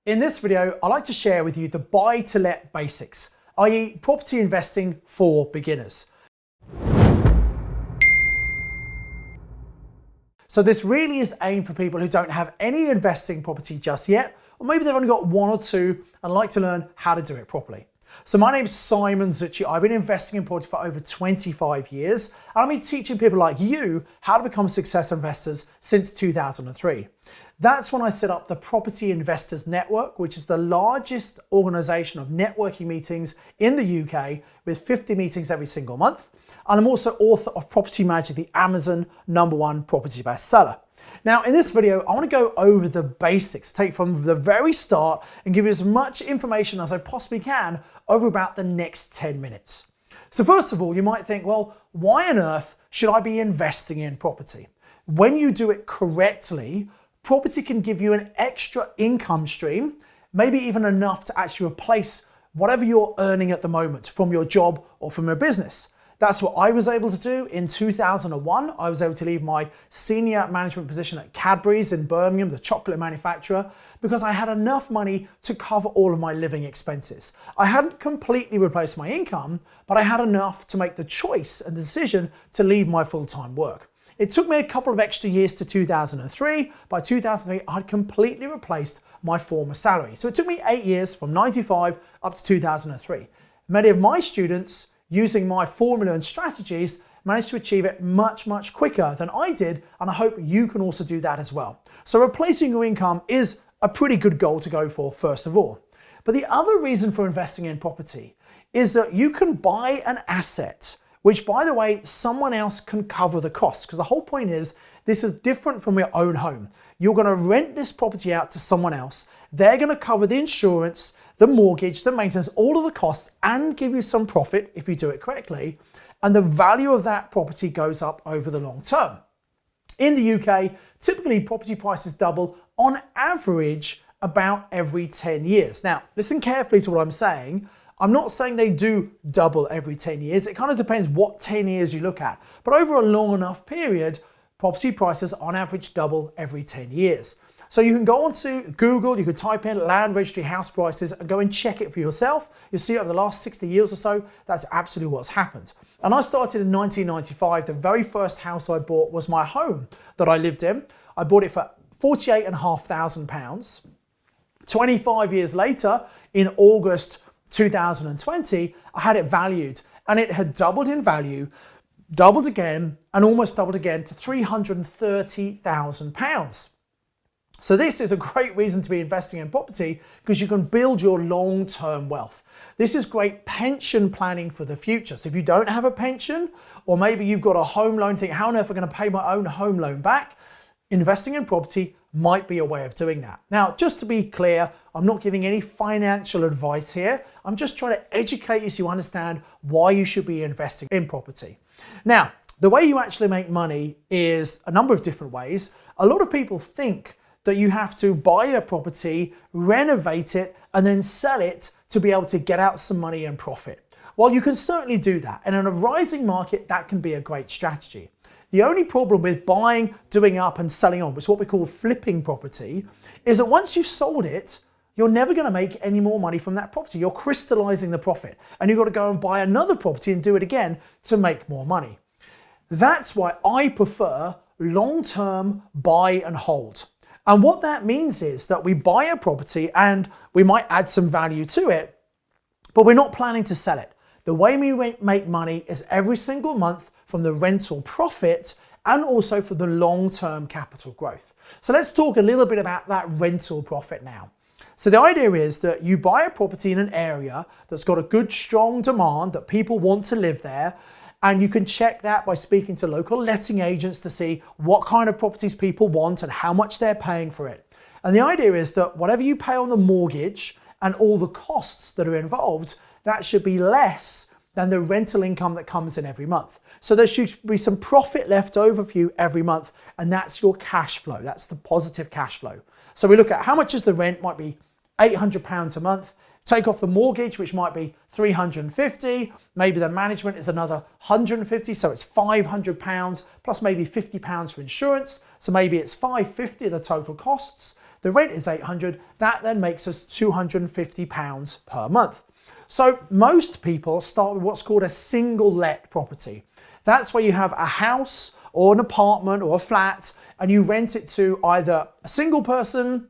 In this video, I'd like to share with you the buy to let basics, i.e. property investing for beginners. So this really is aimed for people who don't have any investing property just yet, or maybe they've only got one or two and like to learn how to do it properly. So my name's Simon Zutshi. I've been investing in property for over 25 years, and I've been teaching people like you how to become successful investors since 2003. That's when I set up the Property Investors Network, which is the largest organization of networking meetings in the UK with 50 meetings every single month. And I'm also author of Property Magic, the Amazon #1 property bestseller. Now, in this video, I want to go over the basics, take from the very start and give you as much information as I possibly can over about the next 10 minutes. So first of all, you might think, well, why on earth should I be investing in property? When you do it correctly, property can give you an extra income stream, maybe even enough to actually replace whatever you're earning at the moment from your job or from your business. That's what I was able to do in 2001. I was able to leave my senior management position at Cadbury's in Birmingham, the chocolate manufacturer, because I had enough money to cover all of my living expenses. I hadn't completely replaced my income, but I had enough to make the choice and the decision to leave my full-time work. It took me a couple of extra years to 2003. By 2003, I'd completely replaced my former salary. So it took me 8 years from 95 up to 2003. Many of my students, using my formula and strategies, managed to achieve it much, much quicker than I did, and I hope you can also do that as well. So replacing your income is a pretty good goal to go for, first of all. But the other reason for investing in property is that you can buy an asset, which, by the way, someone else can cover the costs, because the whole point is this is different from your own home. You're going to rent this property out to someone else. They're going to cover the insurance, the mortgage, the maintenance, all of the costs, and give you some profit if you do it correctly. And the value of that property goes up over the long term. In the UK, typically property prices double on average about every 10 years. Now, listen carefully to what I'm saying. I'm not saying they do double every 10 years. It kind of depends what 10 years you look at. But over a long enough period, property prices on average double every 10 years. So you can go onto Google, you could type in land registry house prices and go and check it for yourself. You'll see over the last 60 years or so, that's absolutely what's happened. And I started in 1995. The very first house I bought was my home that I lived in. I bought it for £48,500. 25 years later, in August 2020, I had it valued and it had doubled in value, doubled again, and almost doubled again to £330,000. So this is a great reason to be investing in property because you can build your long-term wealth. This is great pension planning for the future. So if you don't have a pension, or maybe you've got a home loan, think, how on earth am I going to pay my own home loan back? Investing in property might be a way of doing that. Now, just to be clear, I'm not giving any financial advice here. I'm just trying to educate you so you understand why you should be investing in property. Now, the way you actually make money is a number of different ways. A lot of people think that you have to buy a property, renovate it, and then sell it to be able to get out some money and profit. Well, you can certainly do that. And in a rising market, that can be a great strategy. The only problem with buying, doing up, and selling on, which is what we call flipping property, is that once you've sold it, you're never going to make any more money from that property. You're crystallizing the profit, and you've got to go and buy another property and do it again to make more money. That's why I prefer long-term buy and hold. And what that means is that we buy a property and we might add some value to it, but we're not planning to sell it. The way we make money is every single month from the rental profit and also for the long-term capital growth. So let's talk a little bit about that rental profit now. So the idea is that you buy a property in an area that's got a good, strong demand, that people want to live there. And you can check that by speaking to local letting agents to see what kind of properties people want and how much they're paying for it. And the idea is that whatever you pay on the mortgage and all the costs that are involved, that should be less than the rental income that comes in every month. So there should be some profit left over for you every month, and that's your cash flow. That's the positive cash flow. So we look at how much is the rent, might be £800 a month. Take off the mortgage, which might be £350. Maybe the management is another £150, so it's £500 plus maybe £50 for insurance. So maybe it's £550 the total costs. the rent is £800, that then makes us £250 per month. So most people start with what's called a single let property. That's where you have a house or an apartment or a flat and you rent it to either a single person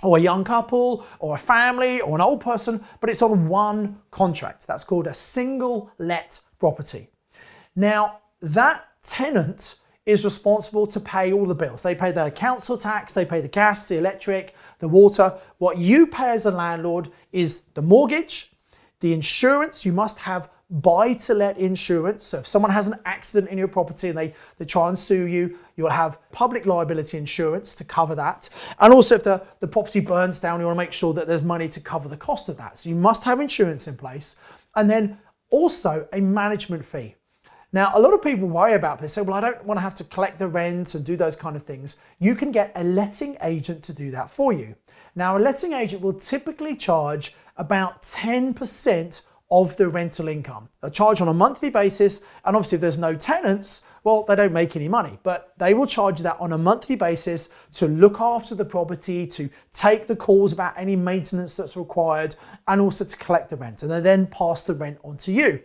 or a young couple or a family or an old person, but it's on one contract. That's called a single let property. Now, that tenant is responsible to pay all the bills. They pay their council tax, they pay the gas, the electric, the water. What you pay as a landlord is the mortgage, the insurance. You must have buy-to-let insurance. So if someone has an accident in your property and they try and sue you, you'll have public liability insurance to cover that. And also if the property burns down, you want to make sure that there's money to cover the cost of that. So you must have insurance in place. And then also a management fee. Now, a lot of people worry about this. Say, well, I don't want to have to collect the rent and do those kind of things. You can get a letting agent to do that for you. Now, a letting agent will typically charge about 10% of the rental income. They'll charge on a monthly basis, and obviously if there's no tenants, well, they don't make any money, but they will charge you that on a monthly basis to look after the property, to take the calls about any maintenance that's required, and also to collect the rent, and they then pass the rent on to you.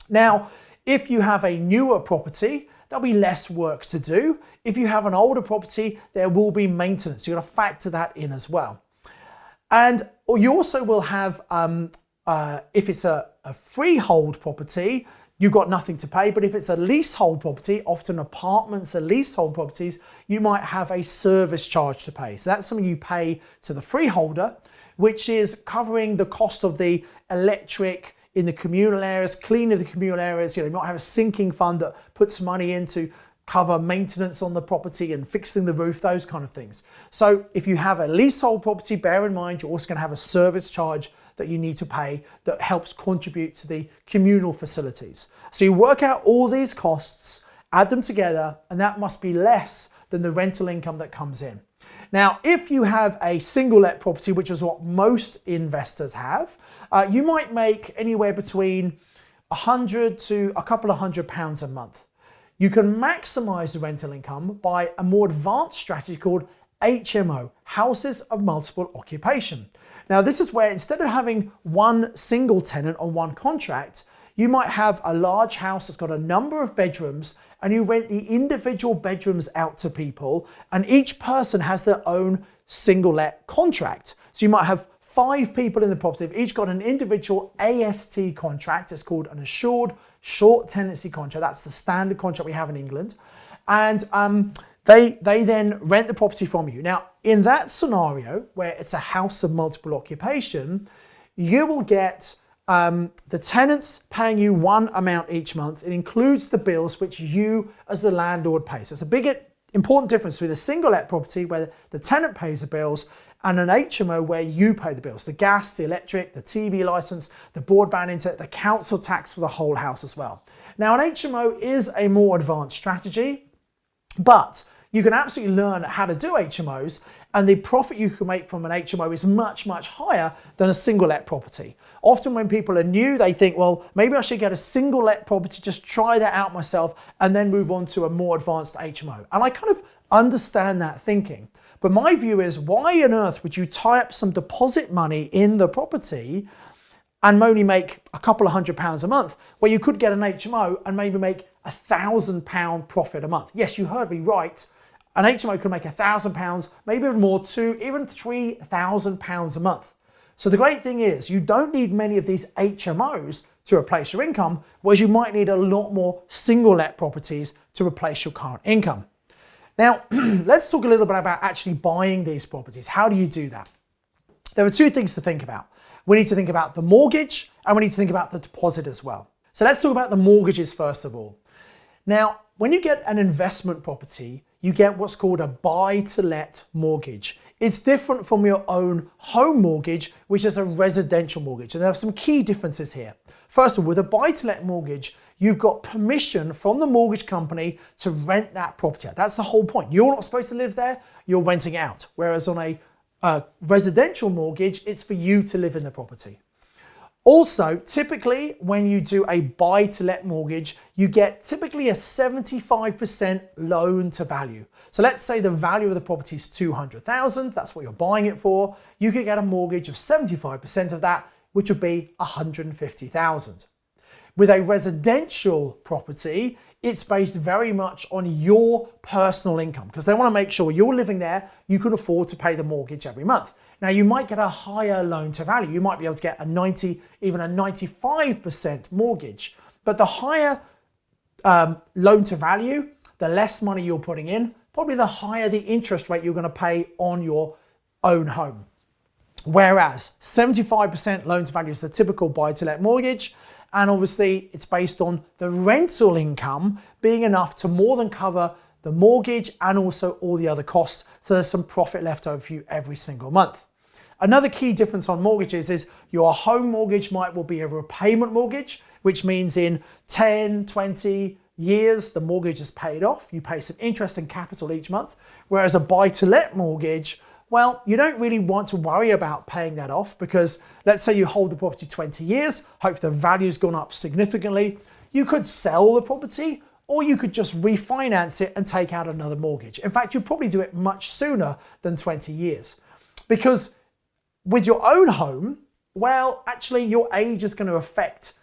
Now, if you have a newer property, there'll be less work to do. If you have an older property, there will be maintenance. You've got to factor that in as well. And you also will have, if it's a freehold property, you've got nothing to pay. But if it's a leasehold property, often apartments are leasehold properties, you might have a service charge to pay. So that's something you pay to the freeholder, which is covering the cost of the electric in the communal areas, cleaning the communal areas. You might have a sinking fund that puts money in to cover maintenance on the property and fixing the roof, those kind of things. So if you have a leasehold property, bear in mind you're also going to have a service charge that you need to pay that helps contribute to the communal facilities. So you work out all these costs, add them together, and that must be less than the rental income that comes in. Now, if you have a single let property, which is what most investors have, you might make anywhere between £100 to a couple of £100 a month. You can maximize the rental income by a more advanced strategy called HMO, Houses of Multiple Occupation. Now, this is where instead of having one single tenant on one contract, you might have a large house that's got a number of bedrooms and you rent the individual bedrooms out to people, and each person has their own single let contract. So you might have 5 people in the property, they've each got an individual AST contract. It's called an assured short tenancy contract. That's the standard contract we have in England. And they then rent the property from you. Now, in that scenario, where it's a house of multiple occupation, you will get the tenants paying you one amount each month. It includes the bills which you as the landlord pay. So it's a big important difference between a single let property where the tenant pays the bills and an HMO where you pay the bills, the gas, the electric, the TV license, the broadband internet, the council tax for the whole house as well. Now, an HMO is a more advanced strategy, but you can absolutely learn how to do HMOs, and the profit you can make from an HMO is much, much higher than a single let property. Often when people are new, they think, well, maybe I should get a single let property, just try that out myself, and then move on to a more advanced HMO. And I kind of understand that thinking. But my view is, why on earth would you tie up some deposit money in the property and only make a couple of £100 a month, where you could get an HMO and maybe make £1,000 profit a month? Yes, you heard me right. An HMO can make £1,000, maybe even more, even £3,000 a month. So the great thing is you don't need many of these HMOs to replace your income, whereas you might need a lot more single let properties to replace your current income. Now, let's talk a little bit about actually buying these properties. How do you do that? There are 2 things to think about. We need to think about the mortgage and we need to think about the deposit as well. So let's talk about the mortgages first of all. Now, when you get an investment property, you get what's called a buy-to-let mortgage. It's different from your own home mortgage, which is a residential mortgage. And there are some key differences here. First of all, with a buy-to-let mortgage, you've got permission from the mortgage company to rent that property out. That's the whole point. You're not supposed to live there, you're renting out. Whereas on a residential mortgage, it's for you to live in the property. Also, typically when you do a buy-to-let mortgage, you get typically a 75% loan to value. So let's say the value of the property is 200,000, that's what you're buying it for. You could get a mortgage of 75% of that, which would be 150,000. With a residential property, it's based very much on your personal income because they want to make sure when you're living there, you can afford to pay the mortgage every month. Now, you might get a higher loan to value. You might be able to get a 90, even a 95% mortgage. But the higher loan to value, the less money you're putting in, probably the higher the interest rate you're going to pay on your own home. Whereas 75% loan to value is the typical buy-to-let mortgage. And obviously it's based on the rental income being enough to more than cover the mortgage and also all the other costs. So there's some profit left over for you every single month. Another key difference on mortgages is your home mortgage will be a repayment mortgage, which means in 10, 20 years, the mortgage is paid off. You pay some interest and capital each month. Whereas a buy-to-let mortgage, well, you don't really want to worry about paying that off because let's say you hold the property 20 years, hope the value's gone up significantly. You could sell the property or you could just refinance it and take out another mortgage. In fact, you'd probably do it much sooner than 20 years because with your own home, well, actually your age is going to affect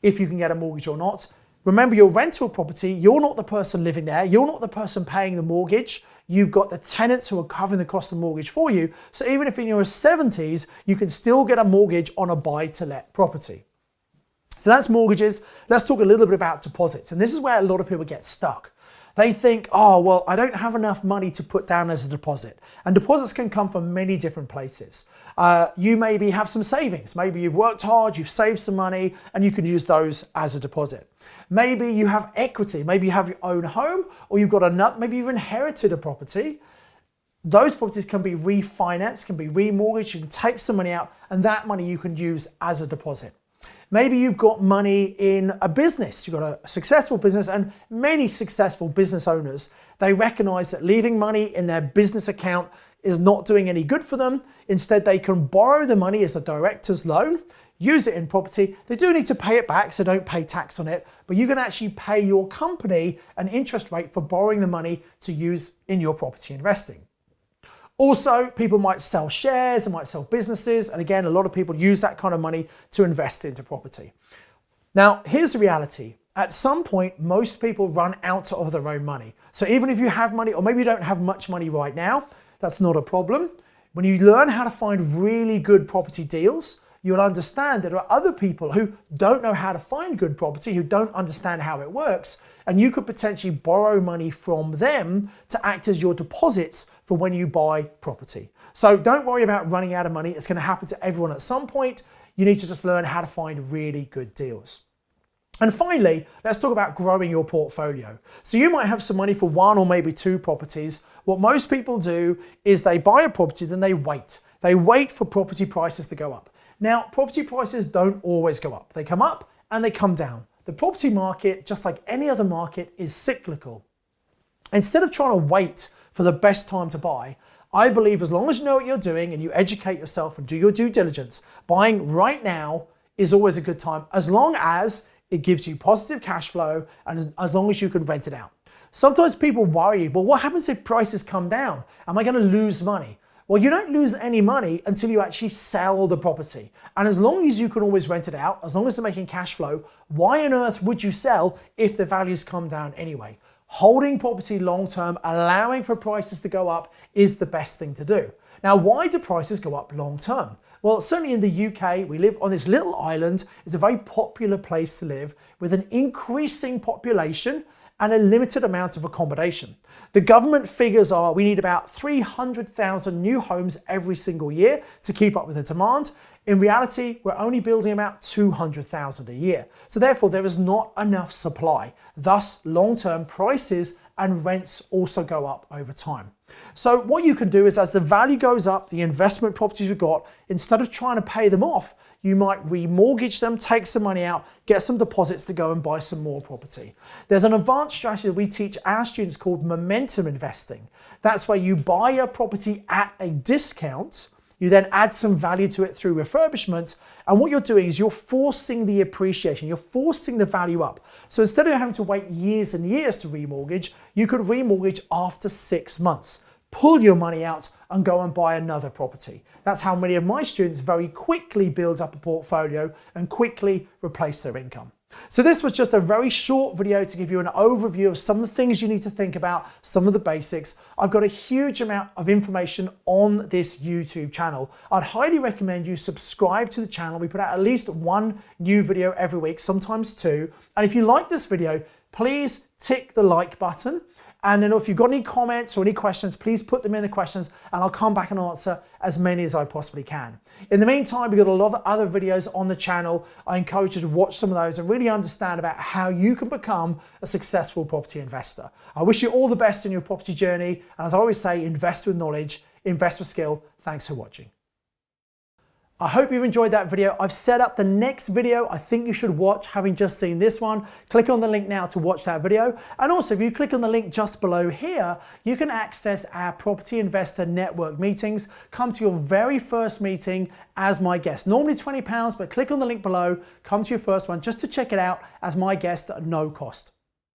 if you can get a mortgage or not. Remember, your rental property, you're not the person living there. You're not the person paying the mortgage. You've got the tenants who are covering the cost of the mortgage for you. So even if in your 70s, you can still get a mortgage on a buy-to-let property. So that's mortgages. Let's talk a little bit about deposits. And this is where a lot of people get stuck. They think, oh, well, I don't have enough money to put down as a deposit. And deposits can come from many different places. You maybe have some savings. Maybe you've worked hard, you've saved some money, and you can use those as a deposit. Maybe you have equity. Maybe you have your own home, or you've got another, maybe you've inherited a property. Those properties can be refinanced, can be remortgaged, you can take some money out, and that money you can use as a deposit. Maybe you've got money in a business, you've got a successful business, and many successful business owners, they recognize that leaving money in their business account is not doing any good for them. Instead, they can borrow the money as a director's loan, use it in property. They do need to pay it back, so don't pay tax on it, but you can actually pay your company an interest rate for borrowing the money to use in your property investing. Also, people might sell shares, they might sell businesses, and again, a lot of people use that kind of money to invest into property. Now, here's the reality. At some point, most people run out of their own money. So even if you have money, or maybe you don't have much money right now, that's not a problem. When you learn how to find really good property deals, you'll understand that there are other people who don't know how to find good property, who don't understand how it works, and you could potentially borrow money from them to act as your deposits for when you buy property. So don't worry about running out of money. It's going to happen to everyone at some point. You need to just learn how to find really good deals. And finally, let's talk about growing your portfolio. So you might have some money for one or maybe two properties. What most people do is they buy a property, then they wait. They wait for property prices to go up. Now, property prices don't always go up. They come up and they come down. The property market, just like any other market, is cyclical. Instead of trying to wait for the best time to buy, I believe as long as you know what you're doing and you educate yourself and do your due diligence, buying right now is always a good time, as long as it gives you positive cash flow and as long as you can rent it out. Sometimes people worry, well, what happens if prices come down? Am I going to lose money? Well, you don't lose any money until you actually sell the property. And as long as you can always rent it out, as long as they're making cash flow, why on earth would you sell if the values come down anyway? Holding property long-term, allowing for prices to go up is the best thing to do. Now, why do prices go up long-term? Well, certainly in the UK, we live on this little island. It's a very popular place to live with an increasing population and a limited amount of accommodation. The government figures are we need about 300,000 new homes every single year to keep up with the demand. In reality, we're only building about 200,000 a year. So therefore, there is not enough supply. Thus, long-term prices and rents also go up over time. So what you can do is as the value goes up, the investment properties you've got, instead of trying to pay them off, you might remortgage them, take some money out, get some deposits to go and buy some more property. There's an advanced strategy that we teach our students called momentum investing. That's where you buy a property at a discount, You then add some value to it through refurbishment. And what you're doing is you're forcing the appreciation, you're forcing the value up. So instead of having to wait years and years to remortgage, you could remortgage after 6 months. Pull your money out and go and buy another property. That's how many of my students very quickly build up a portfolio and quickly replace their income. So this was just a very short video to give you an overview of some of the things you need to think about, some of the basics. I've got a huge amount of information on this YouTube channel. I'd highly recommend you subscribe to the channel. We put out at least one new video every week, sometimes two. And if you like this video, please tick the like button. And then if you've got any comments or any questions, please put them in the questions and I'll come back and answer as many as I possibly can. In the meantime, we've got a lot of other videos on the channel. I encourage you to watch some of those and really understand about how you can become a successful property investor. I wish you all the best in your property journey. And as I always say, invest with knowledge, invest with skill. Thanks for watching. I hope you've enjoyed that video. I've set up the next video I think you should watch, having just seen this one. Click on the link now to watch that video. And also, if you click on the link just below here, you can access our Property Investor Network meetings. Come to your very first meeting as my guest. Normally £20, but click on the link below, come to your first one just to check it out as my guest at no cost.